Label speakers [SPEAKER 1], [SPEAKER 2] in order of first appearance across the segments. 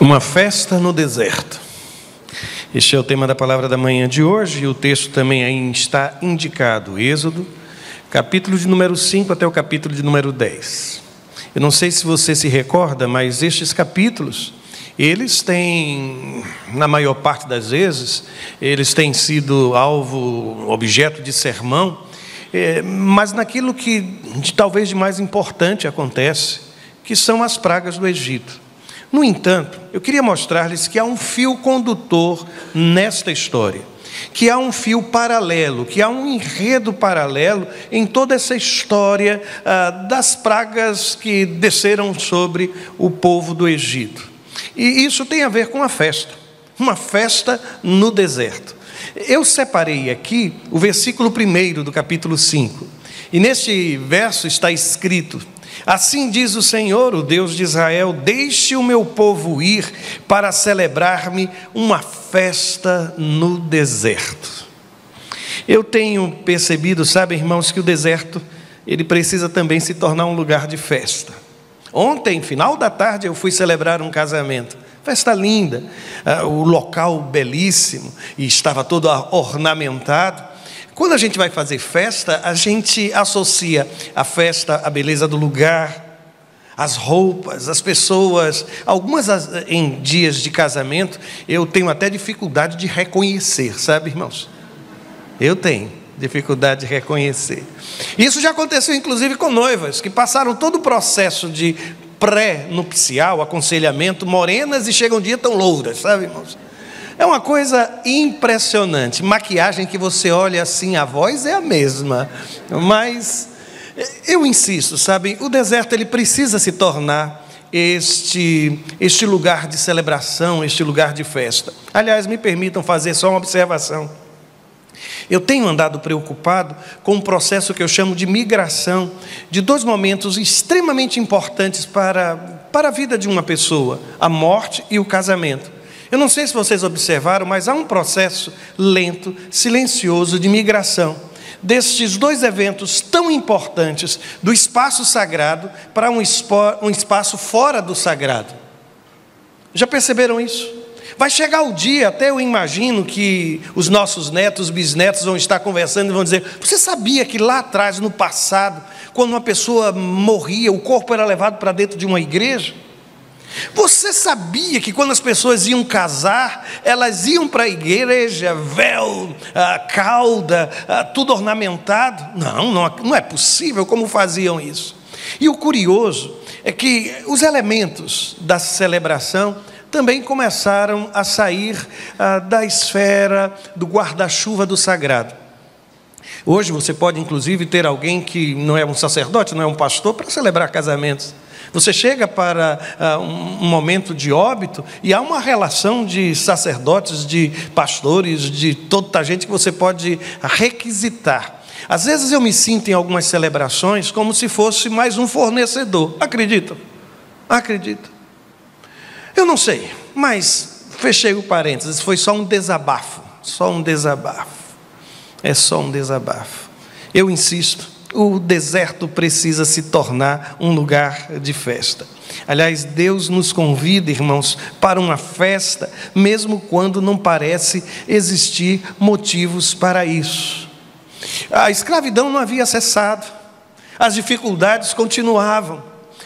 [SPEAKER 1] Uma festa no deserto. Este é o tema da palavra da manhã de hoje, e o texto também aí está indicado, Êxodo, capítulo de número 5 até o capítulo de número 10. Eu não sei se você se recorda, mas estes capítulos, eles têm, na maior parte das vezes, eles têm sido alvo, objeto de sermão, mas naquilo que talvez de mais importante acontece, que são as pragas do Egito. No entanto, eu queria mostrar-lhes que há um fio condutor nesta história, que há um fio paralelo, que há um enredo paralelo em toda essa história das pragas que desceram sobre o povo do Egito. E isso tem a ver com uma festa no deserto. Eu separei aqui o versículo 1 do capítulo 5, e neste verso está escrito: assim diz o Senhor, o Deus de Israel: deixe o meu povo ir para celebrar-me uma festa no deserto. Eu tenho percebido, sabe, irmãos, que o deserto, ele precisa também se tornar um lugar de festa. Ontem, final da tarde, eu fui celebrar um casamento. Festa linda, o local belíssimo, e estava todo ornamentado. Quando a gente vai fazer festa, a gente associa a festa à beleza do lugar, as roupas, as pessoas. Algumas em dias de casamento, eu tenho até dificuldade de reconhecer, sabe, irmãos? Eu tenho dificuldade de reconhecer. Isso já aconteceu, inclusive, com noivas, que passaram todo o processo de pré-nupcial, aconselhamento, morenas, e chegam um dia tão louras, sabe, irmãos? É uma coisa impressionante. Maquiagem que você olha assim, a voz é a mesma. Mas eu insisto, sabe? O deserto, ele precisa se tornar este lugar de celebração, este lugar de festa. Aliás, me permitam fazer só uma observação. Eu tenho andado preocupado com um processo que eu chamo de migração de dois momentos extremamente importantes para a vida de uma pessoa: a morte e o casamento. Eu não sei se vocês observaram, mas há um processo lento, silencioso de migração destes dois eventos tão importantes, do espaço sagrado para um espaço fora do sagrado. Já perceberam isso? Vai chegar o dia, até eu imagino que os nossos netos, bisnetos vão estar conversando e vão dizer: você sabia que lá atrás, no passado, quando uma pessoa morria, o corpo era levado para dentro de uma igreja? Você sabia que quando as pessoas iam casar, elas iam para a igreja, véu, cauda, tudo ornamentado? Não é possível como faziam isso. E o curioso é que os elementos da celebração também começaram a sair da esfera do guarda-chuva do sagrado. Hoje você pode inclusive ter alguém que não é um sacerdote, não é um pastor, para celebrar casamentos. Você chega para um momento de óbito e há uma relação de sacerdotes, de pastores, de toda a gente que você pode requisitar. Às vezes eu me sinto em algumas celebrações como se fosse mais um fornecedor. Acredita? Acredito. Eu não sei, mas fechei o parênteses, foi só um desabafo. Só um desabafo. É só um desabafo. Eu insisto. O deserto precisa se tornar um lugar de festa. Aliás, Deus nos convida, irmãos, para uma festa, mesmo quando não parece existir motivos para isso. A escravidão não havia cessado, as dificuldades continuavam,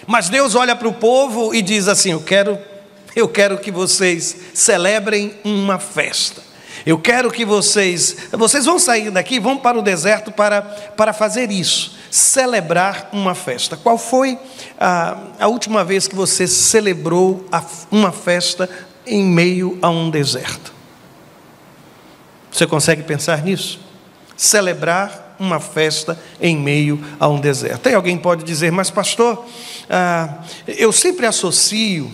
[SPEAKER 1] mas Deus olha para o povo e diz assim: eu quero que vocês celebrem uma festa. Eu quero que vocês vão sair daqui, vão para o deserto para fazer isso, celebrar uma festa. Qual foi a última vez que você celebrou uma festa em meio a um deserto? Você consegue pensar nisso? Celebrar uma festa em meio a um deserto. Aí alguém pode dizer: mas pastor, eu sempre associo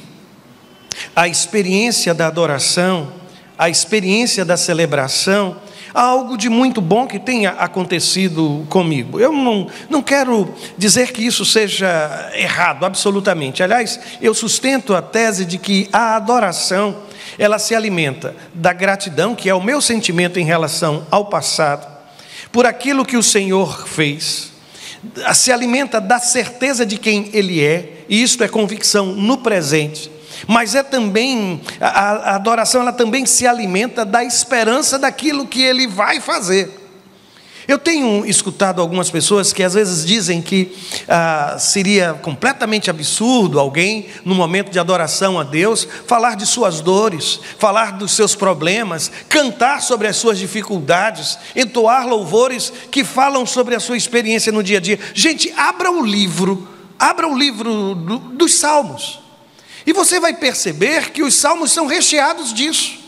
[SPEAKER 1] a experiência da adoração, a experiência da celebração, há algo de muito bom que tenha acontecido comigo. Eu não quero dizer que isso seja errado, absolutamente. Aliás, eu sustento a tese de que a adoração, ela se alimenta da gratidão, que é o meu sentimento em relação ao passado, por aquilo que o Senhor fez, se alimenta da certeza de quem Ele é, e isto é convicção no presente. mas é também, a adoração ela também se alimenta da esperança daquilo que Ele vai fazer. Eu tenho escutado algumas pessoas que às vezes dizem que seria completamente absurdo alguém, no momento de adoração a Deus, falar de suas dores, falar dos seus problemas, cantar sobre as suas dificuldades, entoar louvores que falam sobre a sua experiência no dia a dia. Gente, abra o livro dos Salmos, e você vai perceber que os Salmos são recheados disso,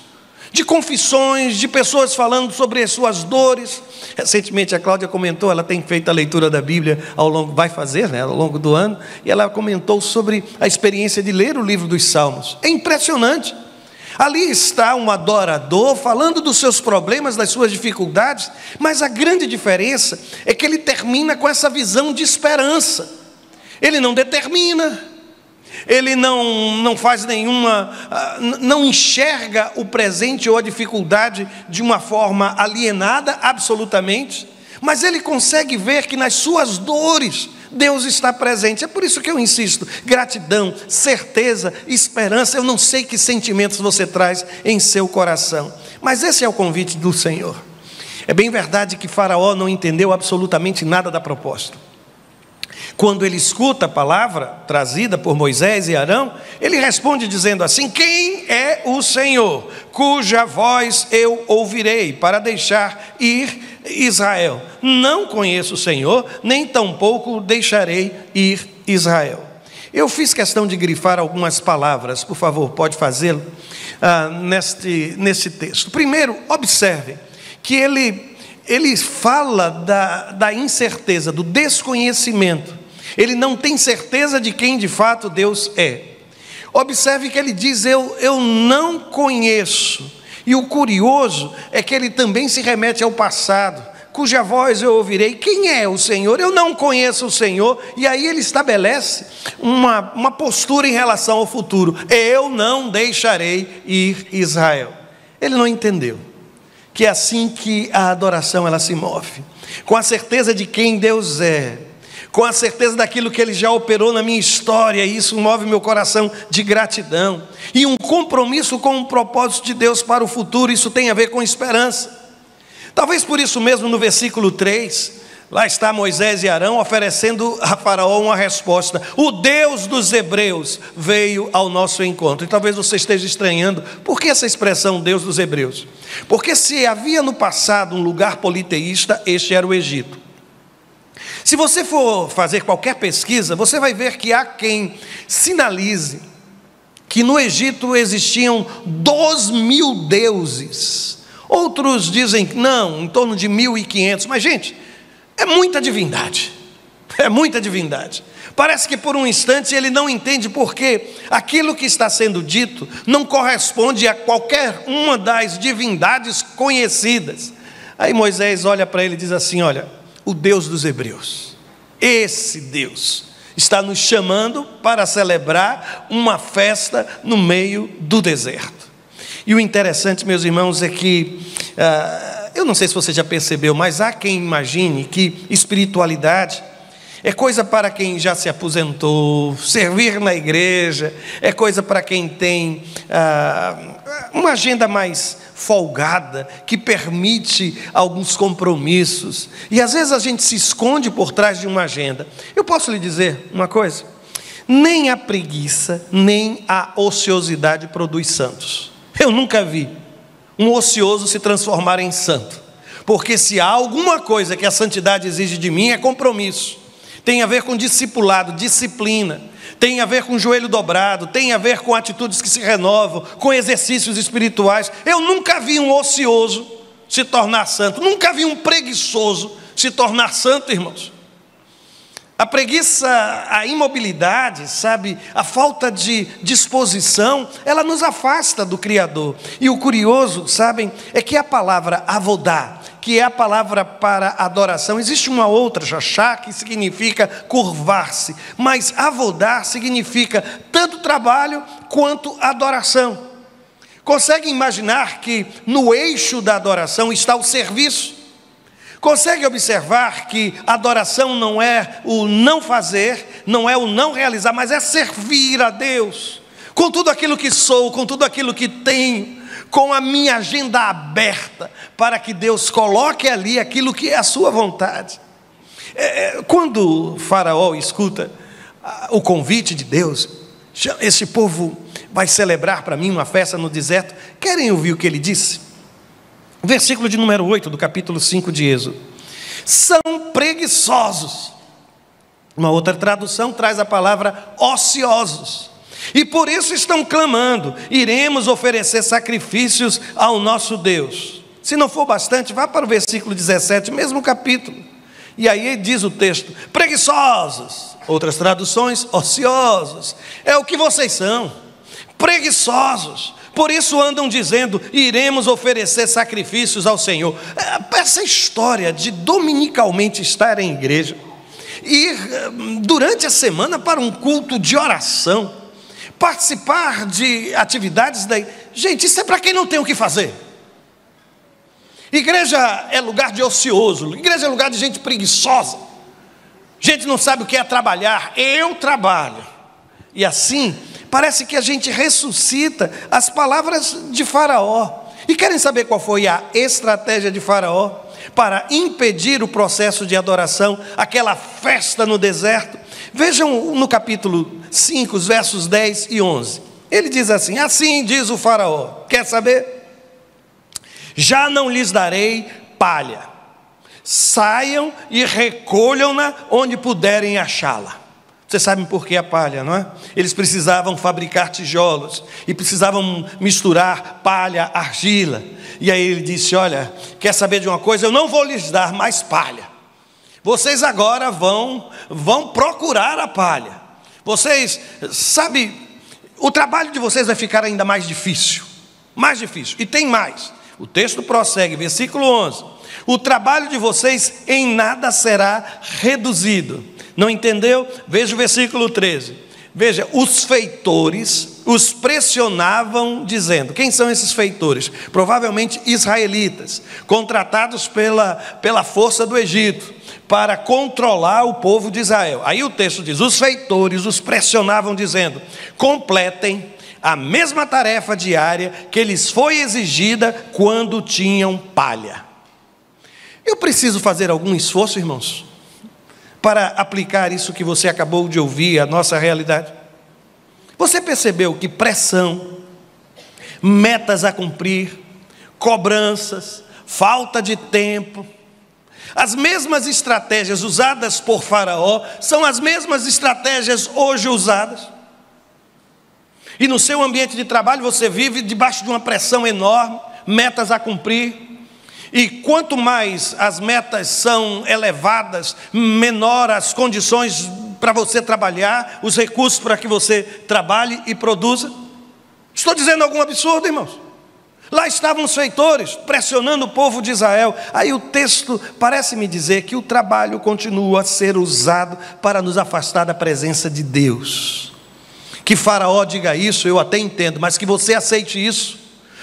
[SPEAKER 1] de confissões, de pessoas falando sobre as suas dores. Recentemente a Cláudia comentou, ela tem feito a leitura da Bíblia ao longo do ano, e ela comentou sobre a experiência de ler o livro dos Salmos. É impressionante. Ali está um adorador falando dos seus problemas, das suas dificuldades, mas a grande diferença é que ele termina com essa visão de esperança. Ele não determina, ele não faz não enxerga o presente ou a dificuldade de uma forma alienada, absolutamente, mas ele consegue ver que nas suas dores Deus está presente. É por isso que eu insisto: gratidão, certeza, esperança. Eu não sei que sentimentos você traz em seu coração, mas esse é o convite do Senhor. É bem verdade que Faraó não entendeu absolutamente nada da proposta. Quando ele escuta a palavra trazida por Moisés e Arão, ele responde dizendo assim: quem é o Senhor, cuja voz eu ouvirei para deixar ir Israel? Não conheço o Senhor, nem tampouco deixarei ir Israel. Eu fiz questão de grifar algumas palavras, por favor, pode fazê-lo, nesse texto. Primeiro, observe que ele fala da incerteza, do desconhecimento. Ele não tem certeza de quem de fato Deus é. Observe que ele diz: eu não conheço. E o curioso é que ele também se remete ao passado, cuja voz eu ouvirei. Quem é o Senhor? Eu não conheço o Senhor. E aí ele estabelece uma postura em relação ao futuro: eu não deixarei ir Israel. Ele não entendeu que é assim que a adoração ela se move, com a certeza de quem Deus é, com a certeza daquilo que Ele já operou na minha história, e isso move meu coração de gratidão, e um compromisso com o propósito de Deus para o futuro. Isso tem a ver com esperança. Talvez por isso mesmo no versículo 3, lá está Moisés e Arão oferecendo a Faraó uma resposta: o Deus dos Hebreus veio ao nosso encontro. E talvez você esteja estranhando, por que essa expressão Deus dos Hebreus? Porque se havia no passado um lugar politeísta, este era o Egito. Se você for fazer qualquer pesquisa, você vai ver que há quem sinalize que no Egito existiam 2.000 deuses. Outros dizem que não, em torno de 1.500. Mas, gente, é muita divindade. É muita divindade. Parece que por um instante ele não entende porque aquilo que está sendo dito não corresponde a qualquer uma das divindades conhecidas. Aí Moisés olha para ele e diz assim: olha, o Deus dos Hebreus, esse Deus está nos chamando para celebrar uma festa no meio do deserto. E o interessante, meus irmãos, é que eu não sei se você já percebeu, mas há quem imagine que espiritualidade é coisa para quem já se aposentou, servir na igreja é coisa para quem tem uma agenda mais folgada, que permite alguns compromissos, e às vezes a gente se esconde por trás de uma agenda. Eu posso lhe dizer uma coisa: nem a preguiça, nem a ociosidade produz santos. Eu nunca vi um ocioso se transformar em santo, porque se há alguma coisa que a santidade exige de mim, é compromisso. Tem a ver com discipulado, disciplina, tem a ver com joelho dobrado, tem a ver com atitudes que se renovam, com exercícios espirituais. Eu nunca vi um ocioso se tornar santo, nunca vi um preguiçoso se tornar santo, irmãos. A preguiça, a imobilidade, sabe, a falta de disposição, ela nos afasta do Criador. E o curioso, sabem, é que a palavra avodá, que é a palavra para adoração, existe uma outra, jachá, que significa curvar-se, mas avodá significa tanto trabalho quanto adoração. Consegue imaginar que no eixo da adoração está o serviço? Consegue observar que adoração não é o não fazer, não é o não realizar, mas é servir a Deus. com tudo aquilo que sou, com tudo aquilo que tenho, com a minha agenda aberta, para que Deus coloque ali aquilo que é a sua vontade. Quando Faraó escuta o convite de Deus, esse povo vai celebrar para mim uma festa no deserto, querem ouvir o que ele disse? Versículo de número 8 do capítulo 5 de Êxodo: são preguiçosos. Uma outra tradução traz a palavra ociosos, e por isso estão clamando: iremos oferecer sacrifícios ao nosso Deus. Se não for bastante, vá para o versículo 17, mesmo capítulo, e aí diz o texto: preguiçosos. Outras traduções: ociosos. É o que vocês são, preguiçosos. Por isso andam dizendo: iremos oferecer sacrifícios ao Senhor. Essa história de dominicalmente estar em igreja, ir durante a semana para um culto de oração, participar de atividades gente, isso é para quem não tem o que fazer. Igreja é lugar de ocioso, igreja é lugar de gente preguiçosa, gente não sabe o que é trabalhar. Eu trabalho. E assim, parece que a gente ressuscita as palavras de Faraó. E querem saber qual foi a estratégia de Faraó para impedir o processo de adoração, aquela festa no deserto? Vejam no capítulo 5, os versos 10 e 11. Ele diz assim: assim diz o Faraó, quer saber? Já não lhes darei palha, saiam e recolham-na onde puderem achá-la. Vocês sabem por que a palha, não é? Eles precisavam fabricar tijolos e precisavam misturar palha, argila. E aí ele disse: olha, quer saber de uma coisa? Eu não vou lhes dar mais palha. Vocês agora vão procurar a palha. Vocês, sabe, o trabalho de vocês vai ficar ainda mais difícil. Mais difícil. E tem mais. O texto prossegue, versículo 11: o trabalho de vocês em nada será reduzido. Não entendeu? Veja o versículo 13. Veja, os feitores os pressionavam dizendo: quem são esses feitores? Provavelmente israelitas, contratados pela força do Egito, para controlar o povo de Israel. Aí o texto diz: os feitores os pressionavam dizendo: completem a mesma tarefa diária que lhes foi exigida quando tinham palha. Eu preciso fazer algum esforço, irmãos, para aplicar isso que você acabou de ouvir à nossa realidade? Você percebeu que pressão, metas a cumprir, cobranças, falta de tempo, as mesmas estratégias usadas por Faraó são as mesmas estratégias hoje usadas? E no seu ambiente de trabalho você vive debaixo de uma pressão enorme, metas a cumprir. E quanto mais as metas são elevadas, menor as condições para você trabalhar, os recursos para que você trabalhe e produza. Estou dizendo algum absurdo, irmãos? Lá estavam os feitores pressionando o povo de Israel. Aí o texto parece me dizer que o trabalho continua a ser usado para nos afastar da presença de Deus. Que Faraó diga isso, eu até entendo, mas que você aceite isso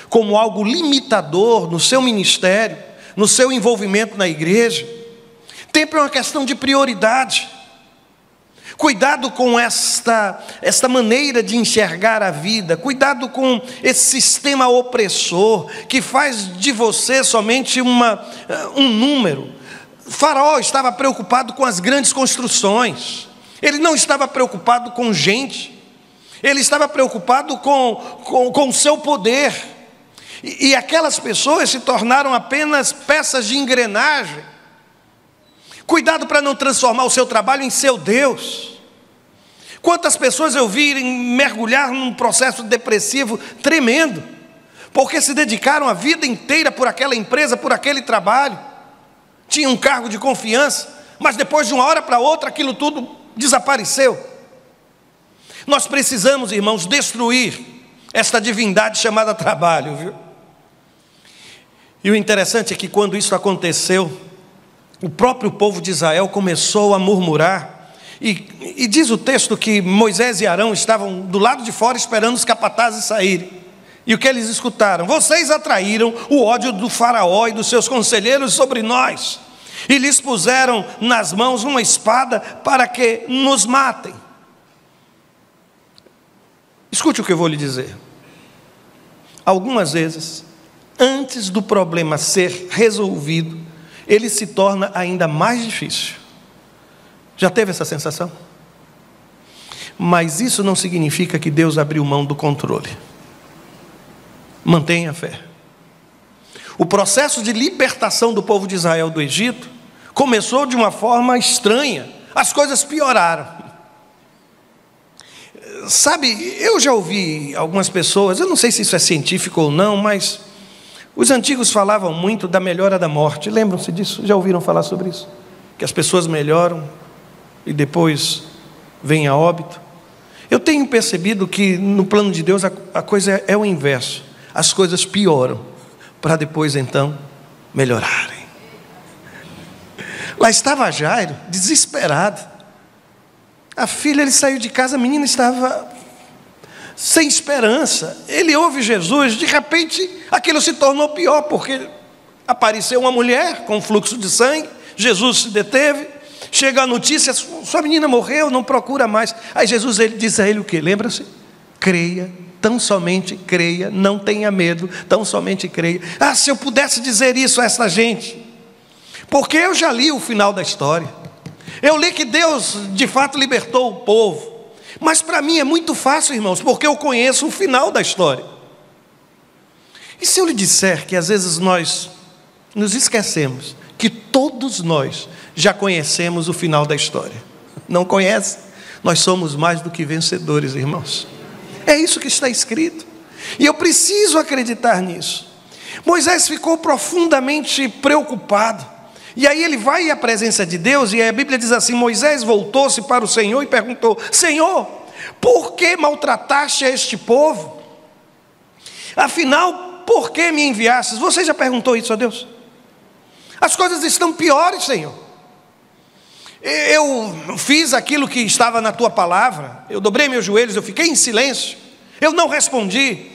[SPEAKER 1] como algo limitador no seu ministério, no seu envolvimento na igreja. Tempo é uma questão de prioridade. Cuidado com esta maneira de enxergar a vida. Cuidado com esse sistema opressor que faz de você somente um número. Faraó estava preocupado com as grandes construções. Ele não estava preocupado com gente. Ele estava preocupado com o seu poder. E aquelas pessoas se tornaram apenas peças de engrenagem. Cuidado para não transformar o seu trabalho em seu Deus. Quantas pessoas eu vi mergulhar num processo depressivo tremendo, porque se dedicaram a vida inteira por aquela empresa, por aquele trabalho, tinham um cargo de confiança, mas depois de uma hora para outra aquilo tudo desapareceu. Nós precisamos, irmãos, destruir esta divindade chamada trabalho, viu? E o interessante é que quando isso aconteceu, o próprio povo de Israel começou a murmurar, e diz o texto que Moisés e Arão estavam do lado de fora esperando os capatazes saírem. E o que eles escutaram? Vocês atraíram o ódio do faraó e dos seus conselheiros sobre nós, e lhes puseram nas mãos uma espada para que nos matem. Escute o que eu vou lhe dizer. Algumas vezes, antes do problema ser resolvido, ele se torna ainda mais difícil. Já teve essa sensação? Mas isso não significa que Deus abriu mão do controle. Mantenha a fé. O processo de libertação do povo de Israel do Egito começou de uma forma estranha. As coisas pioraram. Sabe, eu já ouvi algumas pessoas, eu não sei se isso é científico ou não, mas os antigos falavam muito da melhora da morte. Lembram-se disso? Já ouviram falar sobre isso? Que as pessoas melhoram e depois vem a óbito. Eu tenho percebido que no plano de Deus a coisa é o inverso. As coisas pioram para depois então melhorarem. Lá estava Jairo, desesperado. A filha, ele saiu de casa, a menina estava sem esperança. Ele ouve Jesus, de repente aquilo se tornou pior, porque apareceu uma mulher com fluxo de sangue. Jesus se deteve, chega a notícia: sua menina morreu, não procura mais. Aí Jesus, ele diz a ele o quê? Lembra-se? Creia, tão somente creia, não tenha medo, tão somente creia. Ah, se eu pudesse dizer isso a essa gente, porque eu já li o final da história. Eu li que Deus de fato libertou o povo. Mas para mim é muito fácil, irmãos, porque eu conheço o final da história. E se eu lhe disser que às vezes nós nos esquecemos que todos nós já conhecemos o final da história? Não conhece? Nós somos mais do que vencedores, irmãos. É isso que está escrito. E eu preciso acreditar nisso. Moisés ficou profundamente preocupado. E aí ele vai à presença de Deus, e a Bíblia diz assim: Moisés voltou-se para o Senhor e perguntou: Senhor, por que maltrataste a este povo? Afinal, por que me enviastes? Você já perguntou isso a Deus? As coisas estão piores, Senhor. Eu fiz aquilo que estava na tua palavra, eu dobrei meus joelhos, eu fiquei em silêncio, eu não respondi.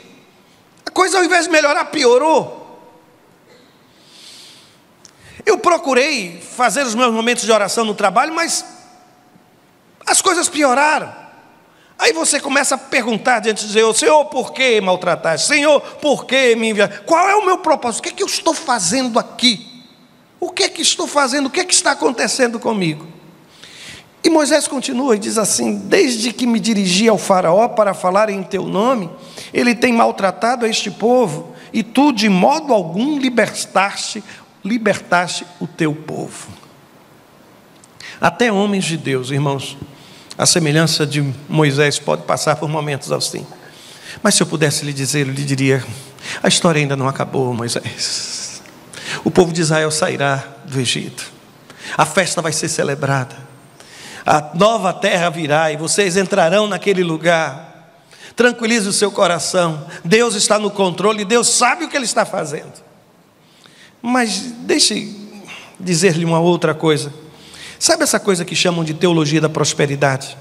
[SPEAKER 1] A coisa, ao invés de melhorar, piorou. Eu procurei fazer os meus momentos de oração no trabalho, mas as coisas pioraram. Aí você começa a perguntar diante de Deus: Senhor, por que maltrataste? Senhor, por que me enviaste? Qual é o meu propósito? O que é que eu estou fazendo aqui? O que é que estou fazendo? O que é que está acontecendo comigo? E Moisés continua e diz assim: desde que me dirigi ao faraó para falar em teu nome, ele tem maltratado a este povo, e tu de modo algum libertaste o teu povo. Até homens de Deus, irmãos, a semelhança de Moisés, pode passar por momentos assim. Mas se eu pudesse lhe dizer, eu lhe diria: a história ainda não acabou, Moisés. O povo de Israel sairá do Egito, a festa vai ser celebrada, a nova terra virá e vocês entrarão naquele lugar. Tranquilize o seu coração, Deus está no controle, Deus sabe o que Ele está fazendo. Mas deixe dizer-lhe uma outra coisa. Sabe essa coisa que chamam de teologia da prosperidade?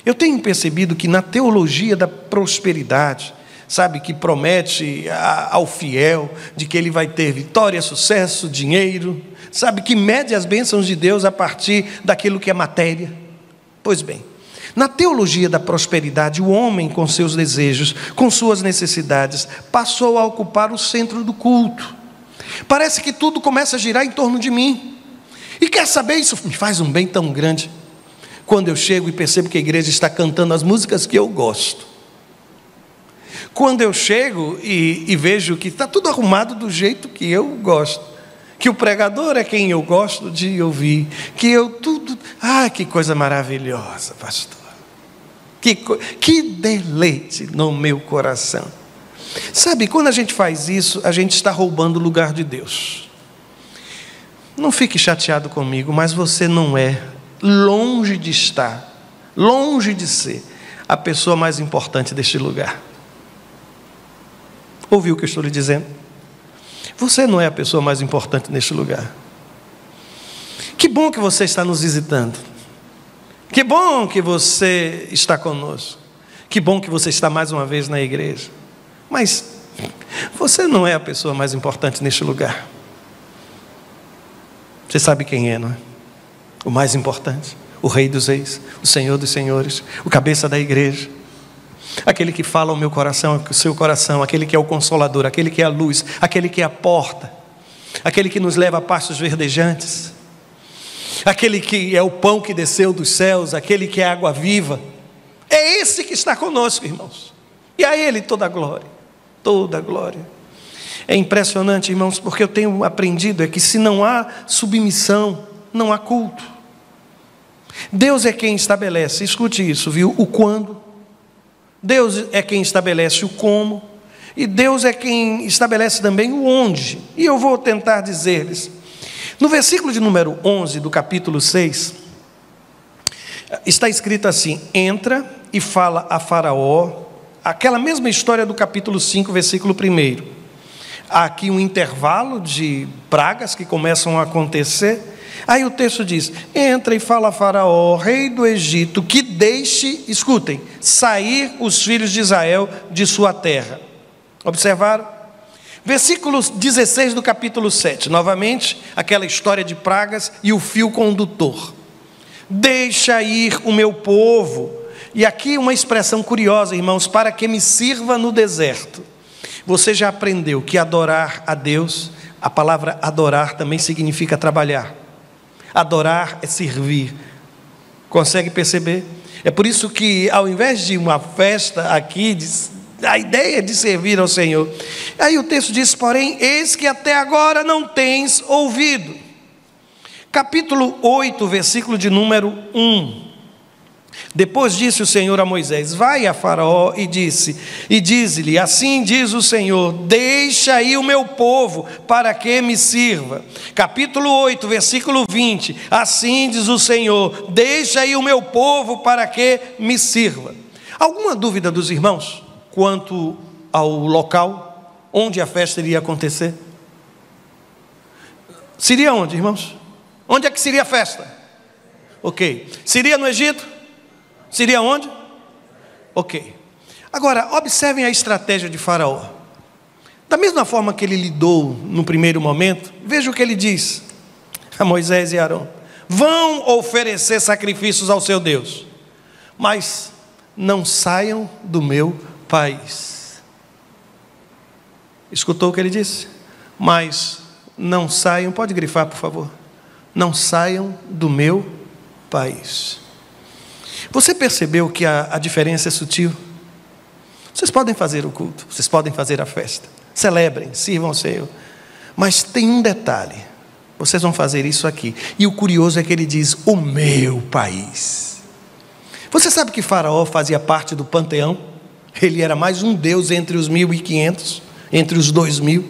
[SPEAKER 1] Eu tenho percebido que na teologia da prosperidade, sabe, que promete ao fiel de que ele vai ter vitória, sucesso, dinheiro, sabe, que mede as bênçãos de Deus a partir daquilo que é matéria. Pois bem, na teologia da prosperidade, o homem com seus desejos, com suas necessidades, passou a ocupar o centro do culto. Parece que tudo começa a girar em torno de mim. E quer saber, isso me faz um bem tão grande, quando eu chego e percebo que a igreja está cantando as músicas que eu gosto. Quando eu chego e vejo que está tudo arrumado do jeito que eu gosto, que o pregador é quem eu gosto de ouvir, que eu tudo... Ah, que coisa maravilhosa, pastor. Que deleite no meu coração. Sabe, quando a gente faz isso, a gente está roubando o lugar de Deus. Não fique chateado comigo, mas você não é, longe de estar, longe de ser a pessoa mais importante deste lugar. Ouviu o que eu estou lhe dizendo? Você não é a pessoa mais importante neste lugar. Que bom que você está nos visitando. Que bom que você está conosco. Que bom que você está mais uma vez na igreja. Mas você não é a pessoa mais importante neste lugar. Você sabe quem é, não é? O mais importante, o Rei dos Reis, o Senhor dos Senhores, o cabeça da igreja. aquele que fala ao meu coração, ao seu coração, aquele que é o consolador, aquele que é a luz, aquele que é a porta, aquele que nos leva a pastos verdejantes, aquele que é o pão que desceu dos céus, aquele que é a água viva. É esse que está conosco, irmãos, e a Ele toda a glória, toda a glória. É impressionante, irmãos, porque eu tenho aprendido é que se não há submissão, não há culto. Deus é quem estabelece, escute isso, viu? O quando. Deus é quem estabelece o como. E Deus é quem estabelece também o onde. E eu vou tentar dizer-lhes. No versículo de número 11 do capítulo 6, está escrito assim: entra e fala a Faraó, aquela mesma história do capítulo 5, versículo 1. Há aqui um intervalo de pragas que começam a acontecer. Aí o texto diz: entra e fala a Faraó, rei do Egito, que deixe, escutem, sair os filhos de Israel de sua terra. Observaram? Versículo 16 do capítulo 7, novamente, aquela história de pragas e o fio condutor. Deixa ir o meu povo. E aqui uma expressão curiosa, irmãos: para que me sirva no deserto. Você já aprendeu que adorar a Deus, a palavra adorar também significa trabalhar. Adorar é servir. Consegue perceber? É por isso que, ao invés de uma festa aqui, a ideia de servir ao Senhor. Aí o texto diz: porém, eis que até agora não tens ouvido. Capítulo 8, versículo de número 1. Depois disse o Senhor a Moisés: vai a Faraó e dize-lhe, assim diz o Senhor, deixa aí o meu povo, para que me sirva. Capítulo 8, versículo 20, assim diz o Senhor, deixa aí o meu povo, para que me sirva. Alguma dúvida dos irmãos quanto ao local onde a festa iria acontecer? Seria onde, irmãos? Onde é que seria a festa? Ok. Seria no Egito? Seria onde? Ok. Agora, observem a estratégia de Faraó. Da mesma forma que ele lidou no primeiro momento, veja o que ele diz a Moisés e Arão: vão oferecer sacrifícios ao seu Deus, mas não saiam do meu país. Escutou o que ele disse? Mas não saiam, pode grifar por favor, não saiam do meu país. Você percebeu que a diferença é sutil? Vocês podem fazer o culto, vocês podem fazer a festa, celebrem, sirvam ao Senhor, mas tem um detalhe: vocês vão fazer isso aqui. E o curioso é que ele diz: o meu país. Você sabe que Faraó fazia parte do panteão? Ele era mais um deus entre os 1.500, entre os 2.000.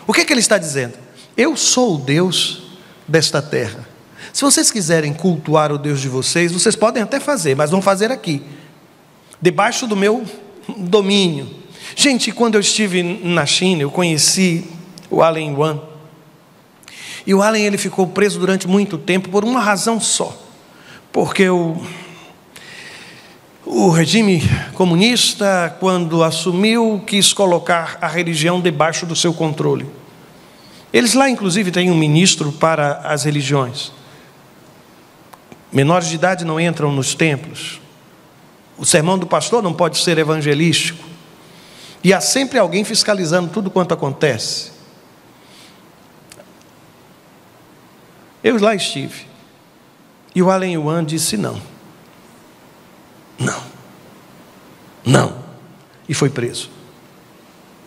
[SPEAKER 1] O que é que ele está dizendo? Eu sou o Deus desta terra. Se vocês quiserem cultuar o Deus de vocês, vocês podem até fazer, mas vão fazer aqui, debaixo do meu domínio. Gente, quando eu estive na China, eu conheci o Allen Yuan. E o Allen, ele ficou preso durante muito tempo por uma razão só. Porque o regime comunista, quando assumiu, quis colocar a religião debaixo do seu controle. Eles lá, inclusive, têm um ministro para as religiões. Menores de idade não entram nos templos. O sermão do pastor não pode ser evangelístico. E há sempre alguém fiscalizando tudo quanto acontece. Eu lá estive. E o Allen Yuan disse não. Não. Não. E foi preso.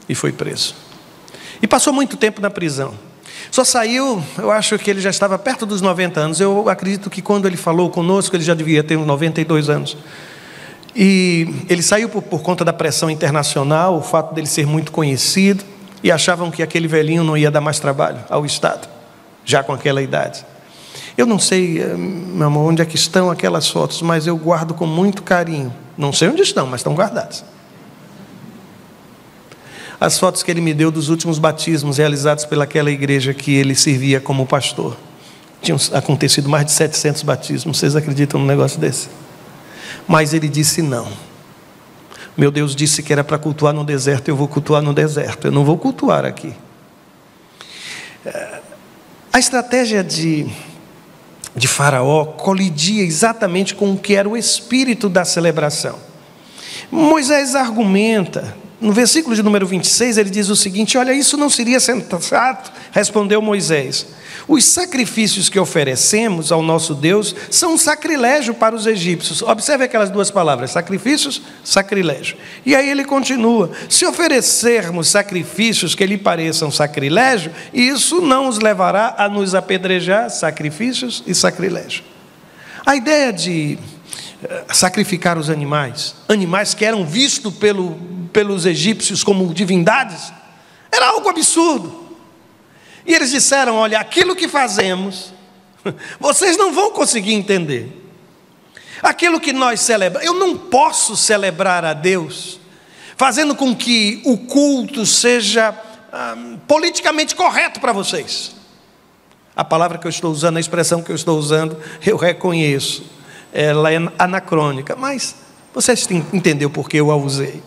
[SPEAKER 1] E foi preso. E passou muito tempo na prisão. Só saiu, eu acho que ele já estava perto dos 90 anos. Eu acredito que quando ele falou conosco, ele já devia ter uns 92 anos. E ele saiu por conta da pressão internacional, o fato dele ser muito conhecido, e achavam que aquele velhinho não ia dar mais trabalho ao Estado, já com aquela idade. Eu não sei, meu amor, onde é que estão aquelas fotos, mas eu guardo com muito carinho. Não sei onde estão, mas estão guardadas. As fotos que ele me deu dos últimos batismos realizados pelaquela igreja que ele servia como pastor. Tinham acontecido mais de 700 batismos. Vocês acreditam num negócio desse? Mas ele disse não. Meu Deus disse que era para cultuar no deserto, eu vou cultuar no deserto. Eu não vou cultuar aqui. A estratégia de Faraó colidia exatamente com o que era o espírito da celebração. Moisés argumenta, no versículo de número 26, ele diz o seguinte: olha, isso não seria sensato, respondeu Moisés. Os sacrifícios que oferecemos ao nosso Deus são um sacrilégio para os egípcios. Observe aquelas duas palavras, sacrifícios, sacrilégio. E aí ele continua: se oferecermos sacrifícios que lhe pareçam sacrilégio, isso não os levará a nos apedrejar, sacrifícios e sacrilégio. A ideia de sacrificar os animais que eram vistos pelos egípcios como divindades, era algo absurdo. E eles disseram: olha, aquilo que fazemos, vocês não vão conseguir entender. Aquilo que nós celebramos, eu não posso celebrar a Deus fazendo com que o culto seja politicamente correto para vocês. A palavra que eu estou usando, a expressão que eu estou usando, eu reconheço, ela é anacrônica, mas vocês entenderam por que eu a usei.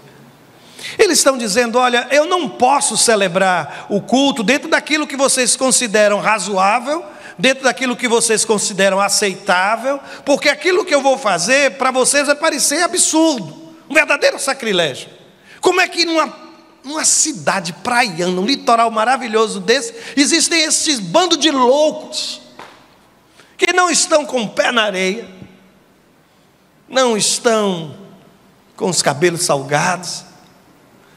[SPEAKER 1] Eles estão dizendo: olha, eu não posso celebrar o culto dentro daquilo que vocês consideram razoável, dentro daquilo que vocês consideram aceitável, porque aquilo que eu vou fazer para vocês vai parecer absurdo, um verdadeiro sacrilégio. Como é que numa cidade praiana, um litoral maravilhoso desse, existem esses bandos de loucos, que não estão com o pé na areia, não estão com os cabelos salgados?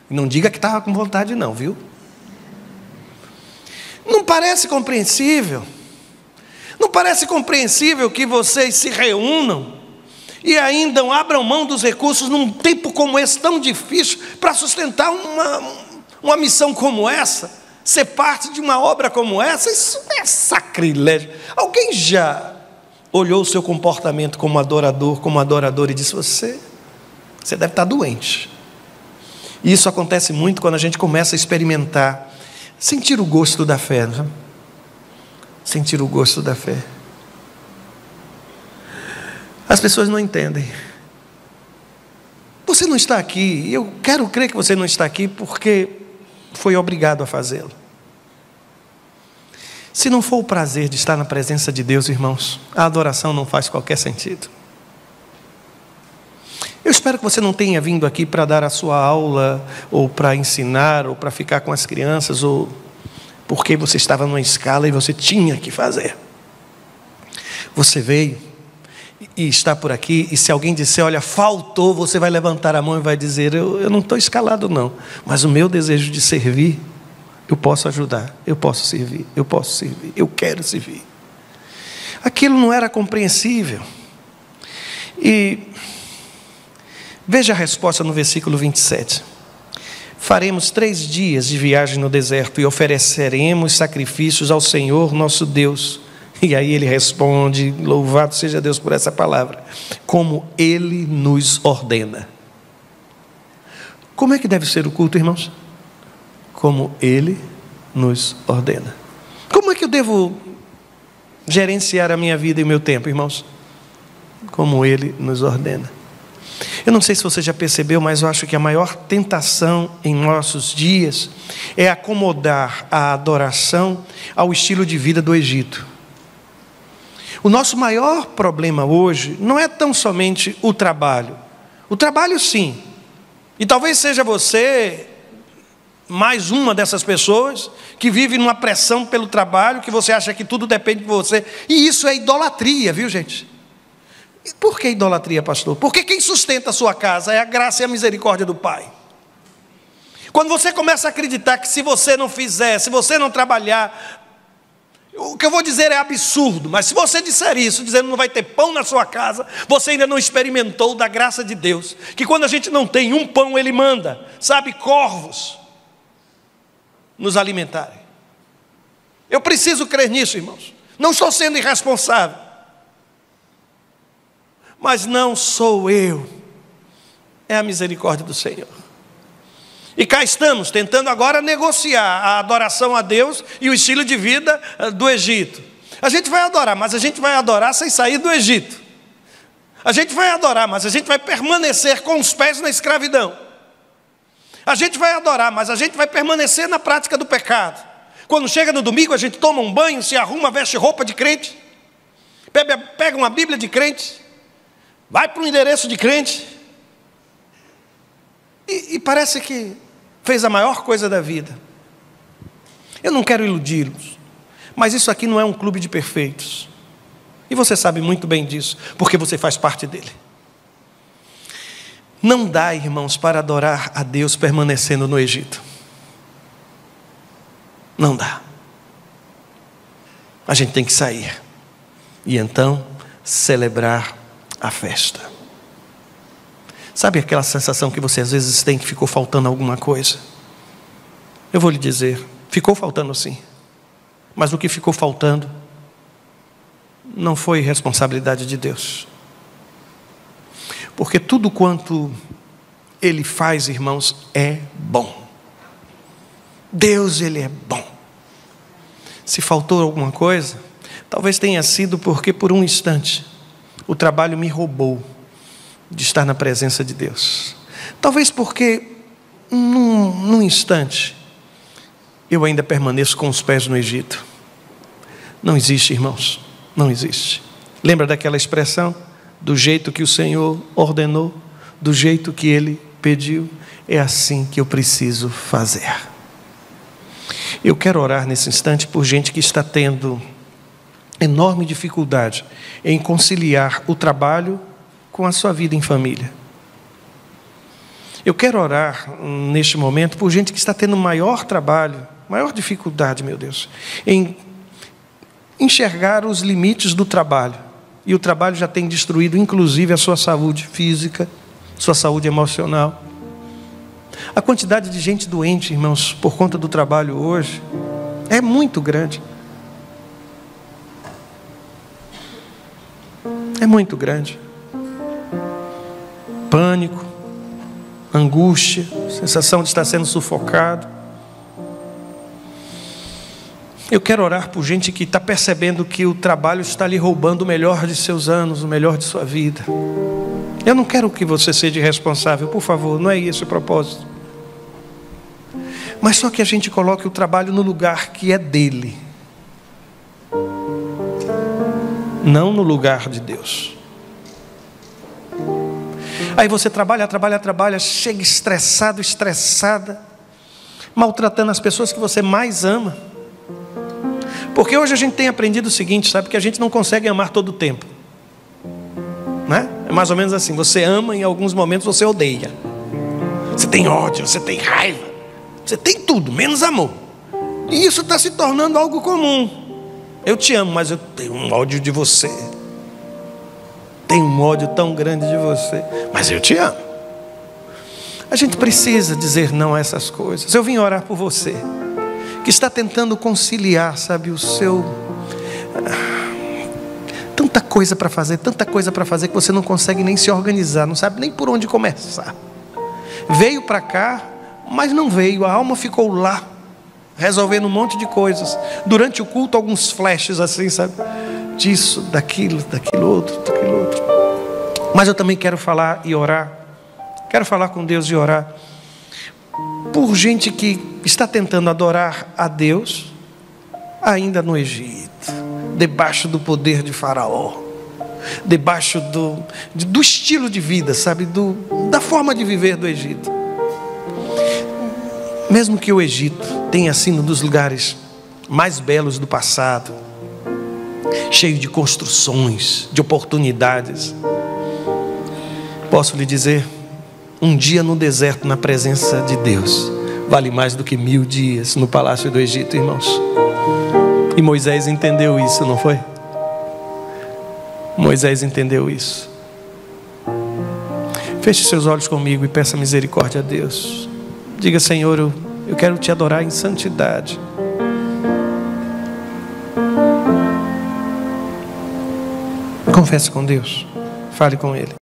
[SPEAKER 1] Não diga que estava com vontade não, viu? Não parece compreensível? Não parece compreensível que vocês se reúnam e ainda abram mão dos recursos num tempo como esse, tão difícil, para sustentar uma missão como essa, ser parte de uma obra como essa? Isso é sacrilégio. Alguém já olhou o seu comportamento como adorador, como adoradora, e disse: você deve estar doente. E isso acontece muito quando a gente começa a experimentar, sentir o gosto da fé, não é? Sentir o gosto da fé. As pessoas não entendem. Você não está aqui, eu quero crer que você não está aqui porque foi obrigado a fazê-lo. Se não for o prazer de estar na presença de Deus, irmãos, a adoração não faz qualquer sentido. Eu espero que você não tenha vindo aqui para dar a sua aula, ou para ensinar, ou para ficar com as crianças, ou porque você estava numa escala e você tinha que fazer. Você veio e está por aqui, e se alguém disser: olha, faltou, você vai levantar a mão e vai dizer: eu não estou escalado não, mas o meu desejo de servir, eu posso ajudar, eu posso servir, eu quero servir. Aquilo não era compreensível. E veja a resposta no versículo 27. Faremos 3 dias de viagem no deserto e ofereceremos sacrifícios ao Senhor nosso Deus. E aí ele responde, louvado seja Deus por essa palavra, como Ele nos ordena. Como é que deve ser o culto, irmãos? Como Ele nos ordena. Como é que eu devo gerenciar a minha vida e o meu tempo, irmãos? Como Ele nos ordena. Eu não sei se você já percebeu, mas eu acho que a maior tentação em nossos dias é acomodar a adoração ao estilo de vida do Egito. O nosso maior problema hoje não é tão somente o trabalho. O trabalho, sim. E talvez seja você mais uma dessas pessoas que vive numa pressão pelo trabalho, que você acha que tudo depende de você. E isso é idolatria, viu, gente? E por que idolatria, pastor? Porque quem sustenta a sua casa é a graça e a misericórdia do Pai. Quando você começa a acreditar que se você não fizer, se você não trabalhar, o que eu vou dizer é absurdo, mas se você disser isso, dizendo que não vai ter pão na sua casa, você ainda não experimentou da graça de Deus, que quando a gente não tem um pão, Ele manda, sabe, corvos nos alimentarem. Eu preciso crer nisso, irmãos. Não estou sendo irresponsável, mas não sou eu, é a misericórdia do Senhor. E cá estamos, tentando agora negociar a adoração a Deus e o estilo de vida do Egito. A gente vai adorar, mas a gente vai adorar sem sair do Egito. A gente vai adorar, mas a gente vai permanecer com os pés na escravidão. A gente vai adorar, mas a gente vai permanecer na prática do pecado. Quando chega no domingo, a gente toma um banho, se arruma, veste roupa de crente, pega uma Bíblia de crente, vai para o endereço de crente, e parece que fez a maior coisa da vida. Eu não quero iludi-los, mas isso aqui não é um clube de perfeitos. E você sabe muito bem disso, porque você faz parte dele. Não dá, irmãos, para adorar a Deus permanecendo no Egito. Não dá. A gente tem que sair e então celebrar a festa. Sabe aquela sensação que você às vezes tem que ficou faltando alguma coisa? Eu vou lhe dizer, ficou faltando sim. Mas o que ficou faltando não foi responsabilidade de Deus. Porque tudo quanto Ele faz, irmãos, é bom. Deus, Ele é bom. Se faltou alguma coisa, talvez tenha sido porque por um instante o trabalho me roubou de estar na presença de Deus. Talvez porque num instante eu ainda permaneço com os pés no Egito. Não existe, irmãos, não existe. Lembra daquela expressão? Do jeito que o Senhor ordenou, do jeito que Ele pediu, é assim que eu preciso fazer. Eu quero orar nesse instante por gente que está tendo enorme dificuldade em conciliar o trabalho com a sua vida em família. Eu quero orar neste momento por gente que está tendo maior trabalho, maior dificuldade, meu Deus, em enxergar os limites do trabalho. E o trabalho já tem destruído, inclusive, a sua saúde física, sua saúde emocional. A quantidade de gente doente, irmãos, por conta do trabalho hoje, é muito grande. É muito grande. Pânico, angústia, sensação de estar sendo sufocado. Eu quero orar por gente que está percebendo que o trabalho está lhe roubando o melhor de seus anos, o melhor de sua vida. Eu não quero que você seja responsável, por favor, não é esse o propósito. Mas só que a gente coloque o trabalho no lugar que é dele, não no lugar de Deus. Aí você trabalha, chega estressado, estressada, maltratando as pessoas que você mais ama. Porque hoje a gente tem aprendido o seguinte, sabe? Que a gente não consegue amar todo o tempo, né? É mais ou menos assim, você ama e em alguns momentos você odeia. Você tem ódio, você tem raiva, você tem tudo, menos amor. E isso está se tornando algo comum. Eu te amo, mas eu tenho um ódio de você. Tenho um ódio tão grande de você, mas eu te amo. A gente precisa dizer não a essas coisas. Eu vim orar por você que está tentando conciliar, sabe, o seu... Tanta coisa para fazer que você não consegue nem se organizar, não sabe nem por onde começar. Veio para cá, mas não veio, a alma ficou lá, resolvendo um monte de coisas. Durante o culto, alguns flashes assim, sabe, disso, daquilo outro. Mas eu também quero falar e orar, quero falar com Deus e orar por gente que está tentando adorar a Deus ainda no Egito, debaixo do poder de Faraó, debaixo do estilo de vida, sabe, da forma de viver do Egito. Mesmo que o Egito tenha sido um dos lugares mais belos do passado, cheio de construções, de oportunidades, posso lhe dizer, um dia no deserto, na presença de Deus, vale mais do que 1000 dias no palácio do Egito, irmãos. E Moisés entendeu isso, não foi? Moisés entendeu isso. Feche seus olhos comigo e peça misericórdia a Deus. Diga: Senhor, eu quero te adorar em santidade. Confesse com Deus, fale com Ele.